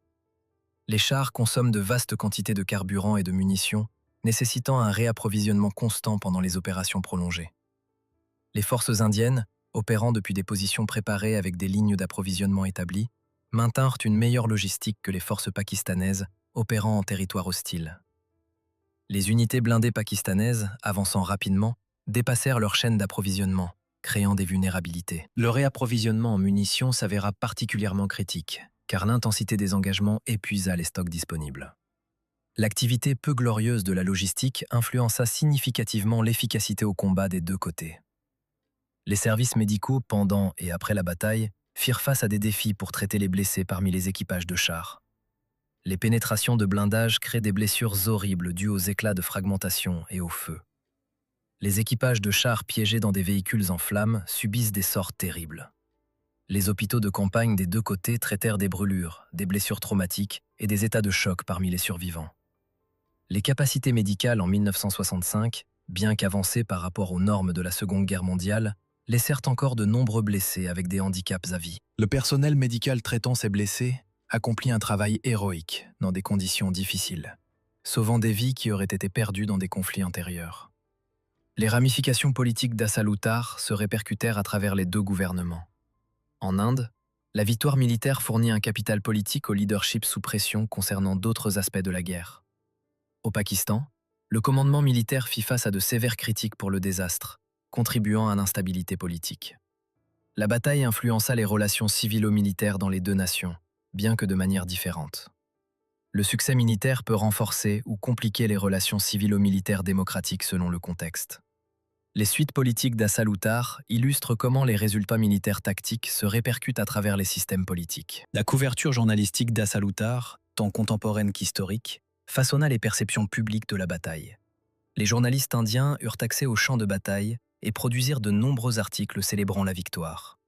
Les chars consomment de vastes quantités de carburant et de munitions, nécessitant un réapprovisionnement constant pendant les opérations prolongées. Les forces indiennes, opérant depuis des positions préparées avec des lignes d'approvisionnement établies, maintinrent une meilleure logistique que les forces pakistanaises opérant en territoire hostile. Les unités blindées pakistanaises, avançant rapidement, dépassèrent leur chaîne d'approvisionnement, créant des vulnérabilités. Le réapprovisionnement en munitions s'avéra particulièrement critique, car l'intensité des engagements épuisa les stocks disponibles. L'activité peu glorieuse de la logistique influença significativement l'efficacité au combat des deux côtés. Les services médicaux pendant et après la bataille firent face à des défis pour traiter les blessés parmi les équipages de chars. Les pénétrations de blindage créent des blessures horribles dues aux éclats de fragmentation et au feu. Les équipages de chars piégés dans des véhicules en flammes subissent des sorts terribles. Les hôpitaux de campagne des deux côtés traitèrent des brûlures, des blessures traumatiques et des états de choc parmi les survivants. Les capacités médicales en 1965, bien qu'avancées par rapport aux normes de la Seconde Guerre mondiale, laissèrent encore de nombreux blessés avec des handicaps à vie. Le personnel médical traitant ces blessés accomplit un travail héroïque dans des conditions difficiles, sauvant des vies qui auraient été perdues dans des conflits antérieurs. Les ramifications politiques d'Assalutar se répercutèrent à travers les deux gouvernements. En Inde, la victoire militaire fournit un capital politique au leadership sous pression concernant d'autres aspects de la guerre. Au Pakistan, le commandement militaire fit face à de sévères critiques pour le désastre, contribuant à l'instabilité politique. La bataille influença les relations civilo-militaires dans les deux nations, bien que de manière différente. Le succès militaire peut renforcer ou compliquer les relations civilo-militaires démocratiques selon le contexte. Les suites politiques d'Assalutar illustrent comment les résultats militaires tactiques se répercutent à travers les systèmes politiques. La couverture journalistique d'Assalutar, tant contemporaine qu'historique, façonna les perceptions publiques de la bataille. Les journalistes indiens eurent accès au champ de bataille et produisirent de nombreux articles célébrant la victoire.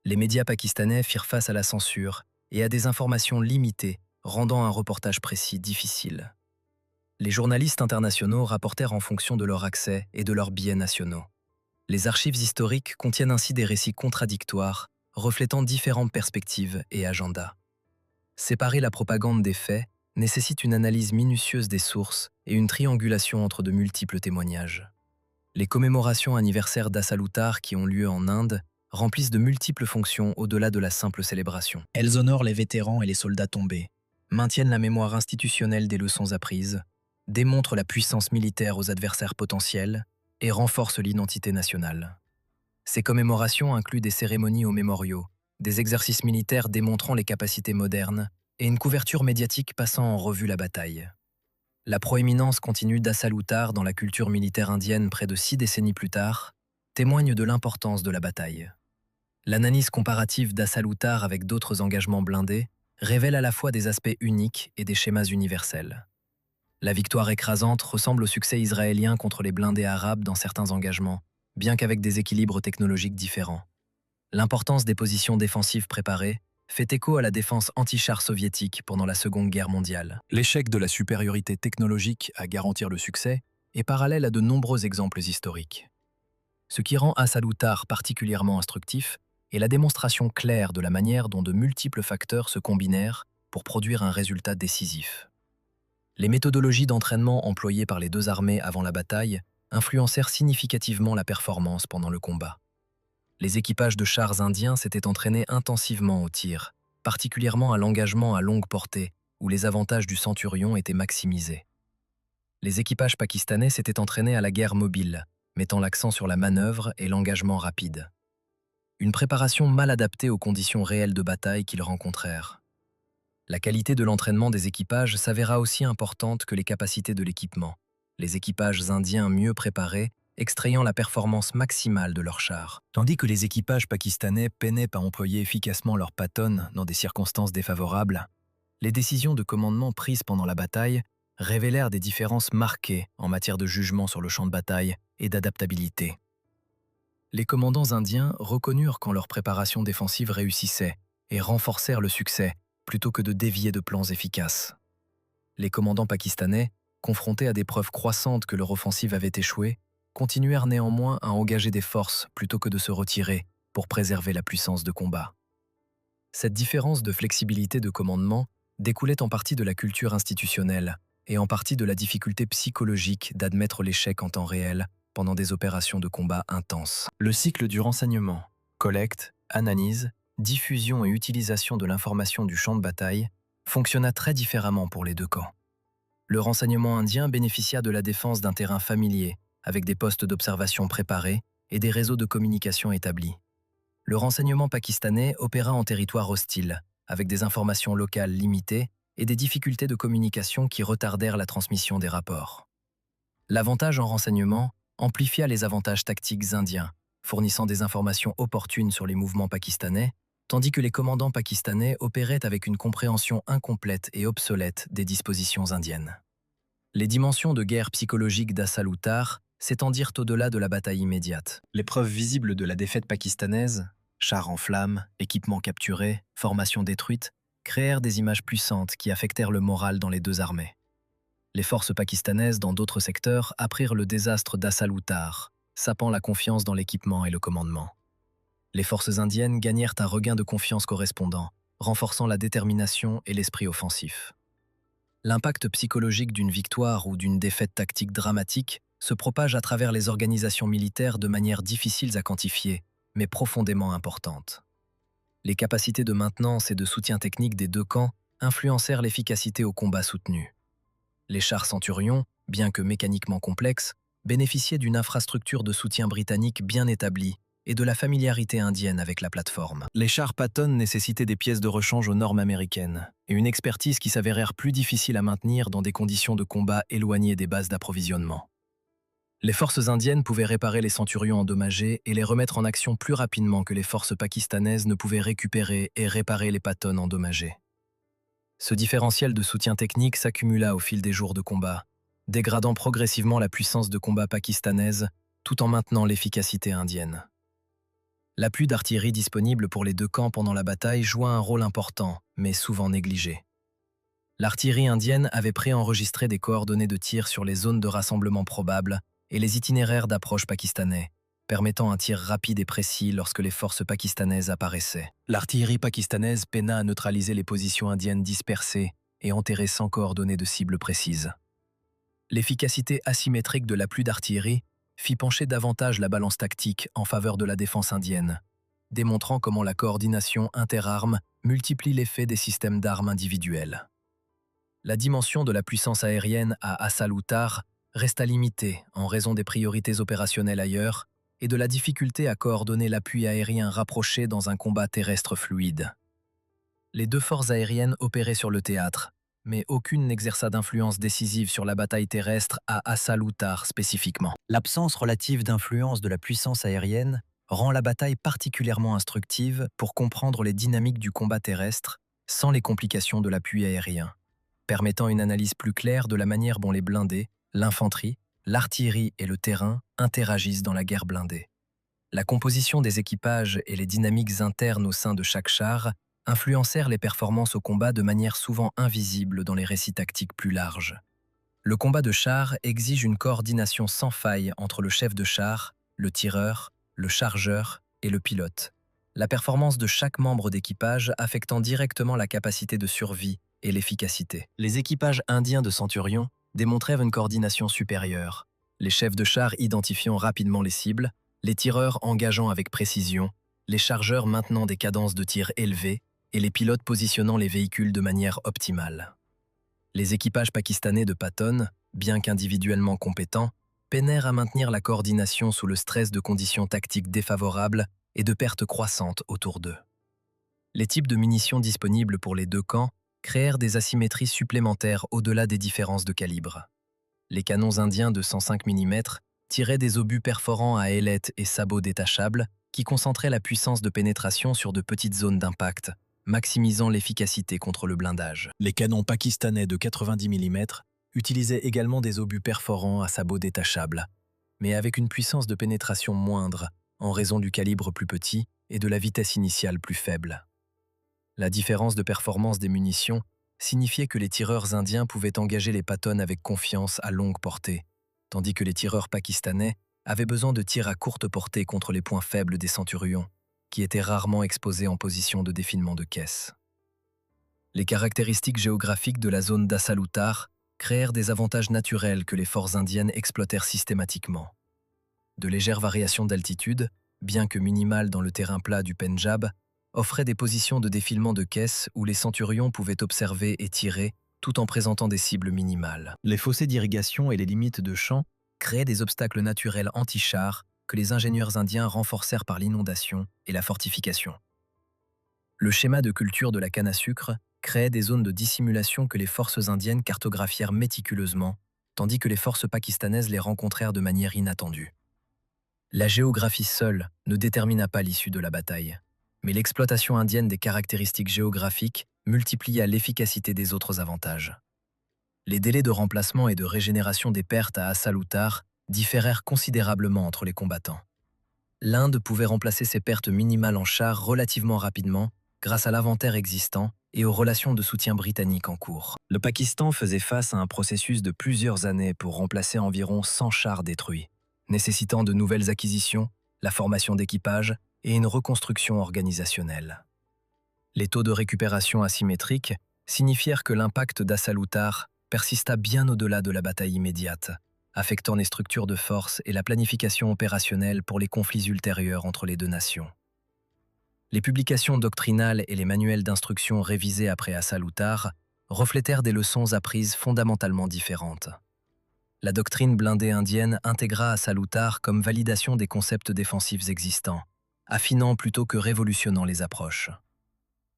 Les médias pakistanais firent face à la censure et à des informations limitées, rendant un reportage précis difficile. Les journalistes internationaux rapportèrent en fonction de leur accès et de leurs biais nationaux. Les archives historiques contiennent ainsi des récits contradictoires, reflétant différentes perspectives et agendas. Séparer la propagande des faits nécessite une analyse minutieuse des sources et une triangulation entre de multiples témoignages. Les commémorations anniversaires d'Assalutar qui ont lieu en Inde remplissent de multiples fonctions au-delà de la simple célébration. Elles honorent les vétérans et les soldats tombés, maintiennent la mémoire institutionnelle des leçons apprises, démontrent la puissance militaire aux adversaires potentiels et renforcent l'identité nationale. Ces commémorations incluent des cérémonies aux mémoriaux, des exercices militaires démontrant les capacités modernes et une couverture médiatique passant en revue la bataille. La proéminence continue d'Assalutar dans la culture militaire indienne près de 6 décennies plus tard témoigne de l'importance de la bataille. L'analyse comparative d'Assalutar avec d'autres engagements blindés révèle à la fois des aspects uniques et des schémas universels. La victoire écrasante ressemble au succès israélien contre les blindés arabes dans certains engagements, bien qu'avec des équilibres technologiques différents. L'importance des positions défensives préparées fait écho à la défense anti-char soviétique pendant la Seconde Guerre mondiale. L'échec de la supériorité technologique à garantir le succès est parallèle à de nombreux exemples historiques. Ce qui rend Assalutar particulièrement instructif est la démonstration claire de la manière dont de multiples facteurs se combinèrent pour produire un résultat décisif. Les méthodologies d'entraînement employées par les deux armées avant la bataille influencèrent significativement la performance pendant le combat. Les équipages de chars indiens s'étaient entraînés intensivement au tir, particulièrement à l'engagement à longue portée, où les avantages du centurion étaient maximisés. Les équipages pakistanais s'étaient entraînés à la guerre mobile, mettant l'accent sur la manœuvre et l'engagement rapide. Une préparation mal adaptée aux conditions réelles de bataille qu'ils rencontrèrent. La qualité de l'entraînement des équipages s'avéra aussi importante que les capacités de l'équipement, les équipages indiens mieux préparés extrayant la performance maximale de leurs chars. Tandis que les équipages pakistanais peinaient à employer efficacement leurs patones dans des circonstances défavorables, les décisions de commandement prises pendant la bataille révélèrent des différences marquées en matière de jugement sur le champ de bataille et d'adaptabilité. Les commandants indiens reconnurent quand leur préparation défensive réussissait et renforcèrent le succès plutôt que de dévier de plans efficaces. Les commandants pakistanais, confrontés à des preuves croissantes que leur offensive avait échoué, continuèrent néanmoins à engager des forces plutôt que de se retirer pour préserver la puissance de combat. Cette différence de flexibilité de commandement découlait en partie de la culture institutionnelle et en partie de la difficulté psychologique d'admettre l'échec en temps réel pendant des opérations de combat intenses. Le cycle du renseignement, collecte, analyse, diffusion et utilisation de l'information du champ de bataille fonctionna très différemment pour les deux camps. Le renseignement indien bénéficia de la défense d'un terrain familier, avec des postes d'observation préparés et des réseaux de communication établis. Le renseignement pakistanais opéra en territoire hostile, avec des informations locales limitées et des difficultés de communication qui retardèrent la transmission des rapports. L'avantage en renseignement amplifia les avantages tactiques indiens, fournissant des informations opportunes sur les mouvements pakistanais, tandis que les commandants pakistanais opéraient avec une compréhension incomplète et obsolète des dispositions indiennes. Les dimensions de guerre psychologique d'Assaloutar s'étendirent au-delà de la bataille immédiate. Les preuves visibles de la défaite pakistanaise, chars en flammes, équipements capturés, formations détruites, créèrent des images puissantes qui affectèrent le moral dans les deux armées. Les forces pakistanaises dans d'autres secteurs apprirent le désastre d'Assaloutar, sapant la confiance dans l'équipement et le commandement. Les forces indiennes gagnèrent un regain de confiance correspondant, renforçant la détermination et l'esprit offensif. L'impact psychologique d'une victoire ou d'une défaite tactique dramatique se propage à travers les organisations militaires de manière difficile à quantifier, mais profondément importante. Les capacités de maintenance et de soutien technique des deux camps influencèrent l'efficacité au combat soutenu. Les chars Centurion, bien que mécaniquement complexes, bénéficiaient d'une infrastructure de soutien britannique bien établie et de la familiarité indienne avec la plateforme. Les chars Patton nécessitaient des pièces de rechange aux normes américaines et une expertise qui s'avérèrent plus difficile à maintenir dans des conditions de combat éloignées des bases d'approvisionnement. Les forces indiennes pouvaient réparer les Centurions endommagés et les remettre en action plus rapidement que les forces pakistanaises ne pouvaient récupérer et réparer les Patton endommagés. Ce différentiel de soutien technique s'accumula au fil des jours de combat, dégradant progressivement la puissance de combat pakistanaise tout en maintenant l'efficacité indienne. L'appui d'artillerie disponible pour les deux camps pendant la bataille joua un rôle important, mais souvent négligé. L'artillerie indienne avait préenregistré des coordonnées de tir sur les zones de rassemblement probables et les itinéraires d'approche pakistanais, permettant un tir rapide et précis lorsque les forces pakistanaises apparaissaient. L'artillerie pakistanaise peina à neutraliser les positions indiennes dispersées et enterrées sans coordonnées de cibles précises. L'efficacité asymétrique de l'appui d'artillerie fit pencher davantage la balance tactique en faveur de la défense indienne, démontrant comment la coordination interarmes multiplie l'effet des systèmes d'armes individuelles. La dimension de la puissance aérienne à Assaloutar resta limitée en raison des priorités opérationnelles ailleurs et de la difficulté à coordonner l'appui aérien rapproché dans un combat terrestre fluide. Les deux forces aériennes opéraient sur le théâtre, mais aucune n'exerça d'influence décisive sur la bataille terrestre à Assaloutar spécifiquement. L'absence relative d'influence de la puissance aérienne rend la bataille particulièrement instructive pour comprendre les dynamiques du combat terrestre sans les complications de l'appui aérien, permettant une analyse plus claire de la manière dont les blindés, l'infanterie, l'artillerie et le terrain interagissent dans la guerre blindée. La composition des équipages et les dynamiques internes au sein de chaque char influencèrent les performances au combat de manière souvent invisible dans les récits tactiques plus larges. Le combat de char exige une coordination sans faille entre le chef de char, le tireur, le chargeur et le pilote, la performance de chaque membre d'équipage affectant directement la capacité de survie et l'efficacité. Les équipages indiens de Centurion démontrèrent une coordination supérieure, les chefs de char identifiant rapidement les cibles, les tireurs engageant avec précision, les chargeurs maintenant des cadences de tir élevées et les pilotes positionnant les véhicules de manière optimale. Les équipages pakistanais de Patton, bien qu'individuellement compétents, peinèrent à maintenir la coordination sous le stress de conditions tactiques défavorables et de pertes croissantes autour d'eux. Les types de munitions disponibles pour les deux camps créèrent des asymétries supplémentaires au-delà des différences de calibre. Les canons indiens de 105 mm tiraient des obus perforants à ailettes et sabots détachables qui concentraient la puissance de pénétration sur de petites zones d'impact, maximisant l'efficacité contre le blindage. Les canons pakistanais de 90 mm utilisaient également des obus perforants à sabots détachables, mais avec une puissance de pénétration moindre en raison du calibre plus petit et de la vitesse initiale plus faible. La différence de performance des munitions signifiait que les tireurs indiens pouvaient engager les Patton avec confiance à longue portée, tandis que les tireurs pakistanais avaient besoin de tirs à courte portée contre les points faibles des centurions, qui étaient rarement exposés en position de défilement de caisse. Les caractéristiques géographiques de la zone d'Assalutar créèrent des avantages naturels que les forces indiennes exploitèrent systématiquement. De légères variations d'altitude, bien que minimales dans le terrain plat du Pendjab, offraient des positions de défilement de caisse où les centurions pouvaient observer et tirer tout en présentant des cibles minimales. Les fossés d'irrigation et les limites de champs créaient des obstacles naturels anti-chars que les ingénieurs indiens renforcèrent par l'inondation et la fortification. Le schéma de culture de la canne à sucre créait des zones de dissimulation que les forces indiennes cartographièrent méticuleusement, tandis que les forces pakistanaises les rencontrèrent de manière inattendue. La géographie seule ne détermina pas l'issue de la bataille, mais l'exploitation indienne des caractéristiques géographiques multiplia l'efficacité des autres avantages. Les délais de remplacement et de régénération des pertes à Assalutar différèrent considérablement entre les combattants. L'Inde pouvait remplacer ses pertes minimales en chars relativement rapidement grâce à l'inventaire existant et aux relations de soutien britanniques en cours. Le Pakistan faisait face à un processus de plusieurs années pour remplacer environ 100 chars détruits, nécessitant de nouvelles acquisitions, la formation d'équipage et une reconstruction organisationnelle. Les taux de récupération asymétriques signifièrent que l'impact d'Assalutar persista bien au-delà de la bataille immédiate, affectant les structures de force et la planification opérationnelle pour les conflits ultérieurs entre les deux nations. Les publications doctrinales et les manuels d'instruction révisés après Assalutar reflétèrent des leçons apprises fondamentalement différentes. La doctrine blindée indienne intégra Assalutar comme validation des concepts défensifs existants, affinant plutôt que révolutionnant les approches.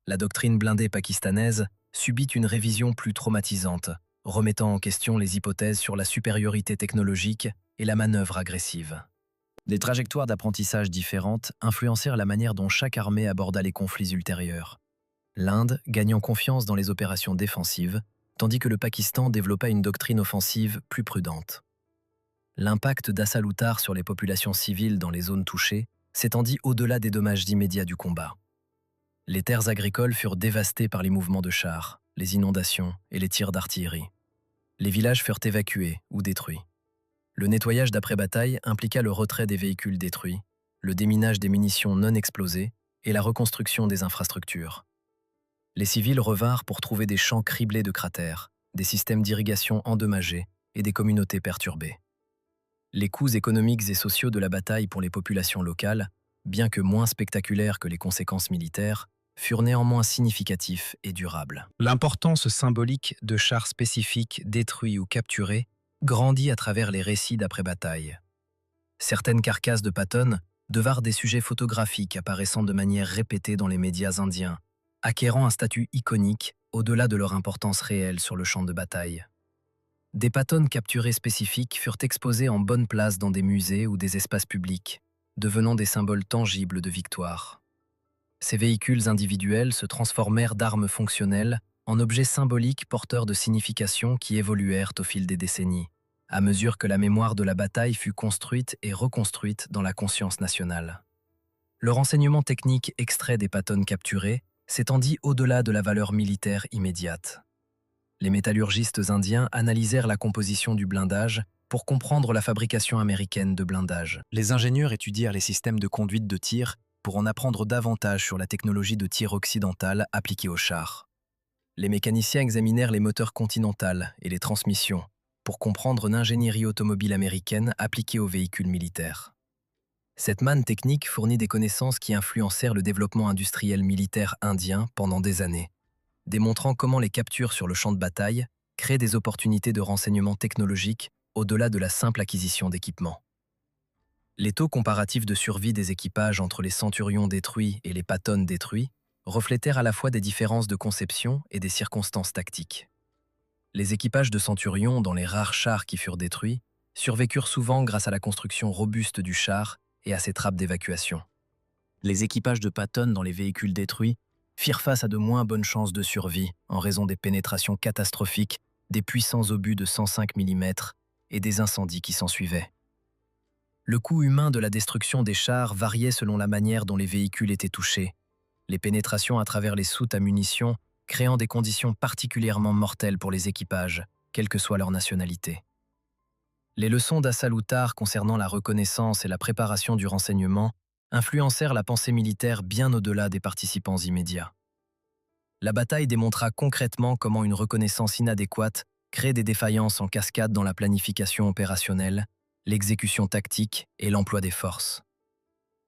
La doctrine blindée pakistanaise subit une révision plus traumatisante, remettant en question les hypothèses sur la supériorité technologique et la manœuvre agressive. Des trajectoires d'apprentissage différentes influencèrent la manière dont chaque armée aborda les conflits ultérieurs. L'Inde gagnant confiance dans les opérations défensives, tandis que le Pakistan développa une doctrine offensive plus prudente. L'impact d'Assalutar sur les populations civiles dans les zones touchées s'étendit au-delà des dommages immédiats du combat. Les terres agricoles furent dévastées par les mouvements de chars, les inondations et les tirs d'artillerie. Les villages furent évacués ou détruits. Le nettoyage d'après-bataille impliqua le retrait des véhicules détruits, le déminage des munitions non explosées et la reconstruction des infrastructures. Les civils revinrent pour trouver des champs criblés de cratères, des systèmes d'irrigation endommagés et des communautés perturbées. Les coûts économiques et sociaux de la bataille pour les populations locales, bien que moins spectaculaires que les conséquences militaires, furent néanmoins significatifs et durables. L'importance symbolique de chars spécifiques détruits ou capturés grandit à travers les récits d'après-bataille. Certaines carcasses de Patton devinrent des sujets photographiques apparaissant de manière répétée dans les médias indiens, acquérant un statut iconique au-delà de leur importance réelle sur le champ de bataille. Des Patton capturés spécifiques furent exposés en bonne place dans des musées ou des espaces publics, devenant des symboles tangibles de victoire. Ces véhicules individuels se transformèrent d'armes fonctionnelles en objets symboliques porteurs de signification qui évoluèrent au fil des décennies, à mesure que la mémoire de la bataille fut construite et reconstruite dans la conscience nationale. Le renseignement technique extrait des Patton capturés s'étendit au-delà de la valeur militaire immédiate. Les métallurgistes indiens analysèrent la composition du blindage pour comprendre la fabrication américaine de blindage. Les ingénieurs étudièrent les systèmes de conduite de tir pour en apprendre davantage sur la technologie de tir occidentale appliquée aux chars. Les mécaniciens examinèrent les moteurs continentales et les transmissions pour comprendre l'ingénierie automobile américaine appliquée aux véhicules militaires. Cette manne technique fournit des connaissances qui influencèrent le développement industriel militaire indien pendant des années, démontrant comment les captures sur le champ de bataille créent des opportunités de renseignement technologique au-delà de la simple acquisition d'équipements. Les taux comparatifs de survie des équipages entre les centurions détruits et les Patton détruits reflétèrent à la fois des différences de conception et des circonstances tactiques. Les équipages de centurions, dans les rares chars qui furent détruits, survécurent souvent grâce à la construction robuste du char et à ses trappes d'évacuation. Les équipages de Patton dans les véhicules détruits firent face à de moins bonnes chances de survie en raison des pénétrations catastrophiques, des puissants obus de 105 mm et des incendies qui s'ensuivaient. Le coût humain de la destruction des chars variait selon la manière dont les véhicules étaient touchés, les pénétrations à travers les soutes à munitions créant des conditions particulièrement mortelles pour les équipages, quelle que soit leur nationalité. Les leçons d'Assalutar concernant la reconnaissance et la préparation du renseignement influencèrent la pensée militaire bien au-delà des participants immédiats. La bataille démontra concrètement comment une reconnaissance inadéquate crée des défaillances en cascade dans la planification opérationnelle, l'exécution tactique et l'emploi des forces.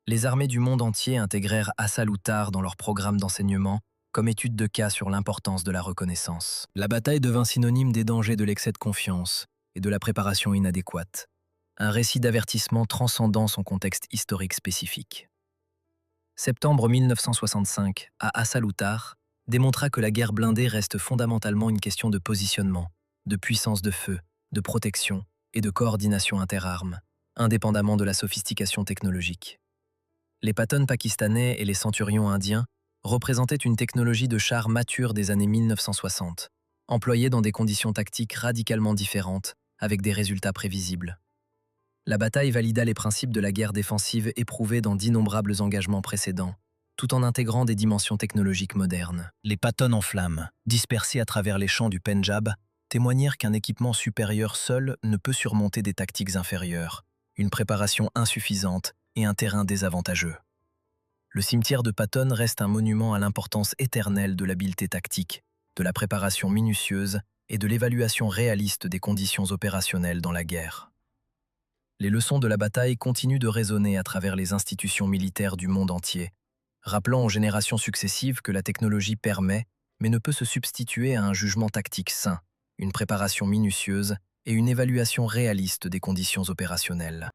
Les armées du monde entier intégrèrent Assalutar dans leur programme d'enseignement comme étude de cas sur l'importance de la reconnaissance. La bataille devint synonyme des dangers de l'excès de confiance et de la préparation inadéquate, un récit d'avertissement transcendant son contexte historique spécifique. Septembre 1965, à Assalutar, démontra que la guerre blindée reste fondamentalement une question de positionnement, de puissance de feu, de protection et de coordination interarmes, indépendamment de la sophistication technologique. Les Patton pakistanais et les centurions indiens représentaient une technologie de char mature des années 1960, employée dans des conditions tactiques radicalement différentes, avec des résultats prévisibles. La bataille valida les principes de la guerre défensive éprouvés dans d'innombrables engagements précédents, tout en intégrant des dimensions technologiques modernes. Les Patton en flammes, dispersés à travers les champs du Pendjab, témoignèrent qu'un équipement supérieur seul ne peut surmonter des tactiques inférieures, une préparation insuffisante et un terrain désavantageux. Le cimetière de Patton reste un monument à l'importance éternelle de l'habileté tactique, de la préparation minutieuse et de l'évaluation réaliste des conditions opérationnelles dans la guerre. Les leçons de la bataille continuent de résonner à travers les institutions militaires du monde entier, rappelant aux générations successives que la technologie permet, mais ne peut se substituer à un jugement tactique sain, une préparation minutieuse et une évaluation réaliste des conditions opérationnelles.